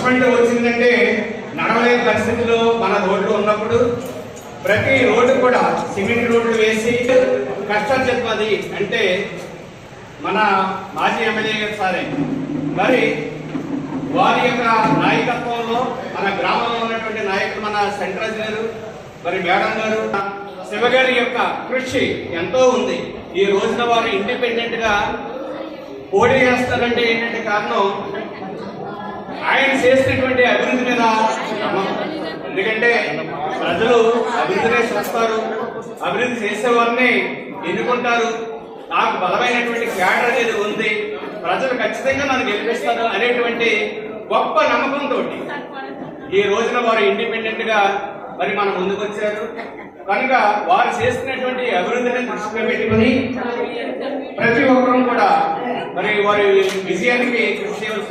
Municipality వచ్చిందంటే నడవలేని పరిస్థితుల్లో మన రోడ్లు ఉన్నప్పుడు ప్రతి రోడ్డు కూడా సిమెంట్ రోడ్లు వేసి కష్టాలు చెప్పది అంటే మన మాజీ ఎమ్మెల్యే గారు సారే. మరి వారి యొక్క నాయకత్వంలో మన గ్రామంలో ఉన్నటువంటి నాయకులు మన సెంట్రల్ గారు మరి మేడం గారు శివగారి యొక్క కృషి ఎంతో ఉంది. ఈ రోజున వారు ఇండిపెండెంట్ గా పోటీ చేస్తారంటే ఏంటంటే కారణం ఆయన చేసినటువంటి అభివృద్ధి మీద నమ్మకం. ఎందుకంటే ప్రజలు అభివృద్ధినే చూస్తారు, అభివృద్ధి చేసేవారిని ఎన్నుకుంటారు. నాకు బలమైనటువంటి క్యాడర్ అనేది ఉంది, ప్రజలు ఖచ్చితంగా నన్ను గెలిపిస్తారు అనేటువంటి గొప్ప నమ్మకంతో ఈ రోజున వారు ఇండిపెండెంట్ గా మరి మన ముందుకు వచ్చారు. కనుక వారు చేస్తున్నటువంటి అభివృద్ధిని దృష్టిలో పెట్టుకుని ప్రతి ఒక్కరూ కూడా మరి వారి విజయానికి కృషి చేయవలసిన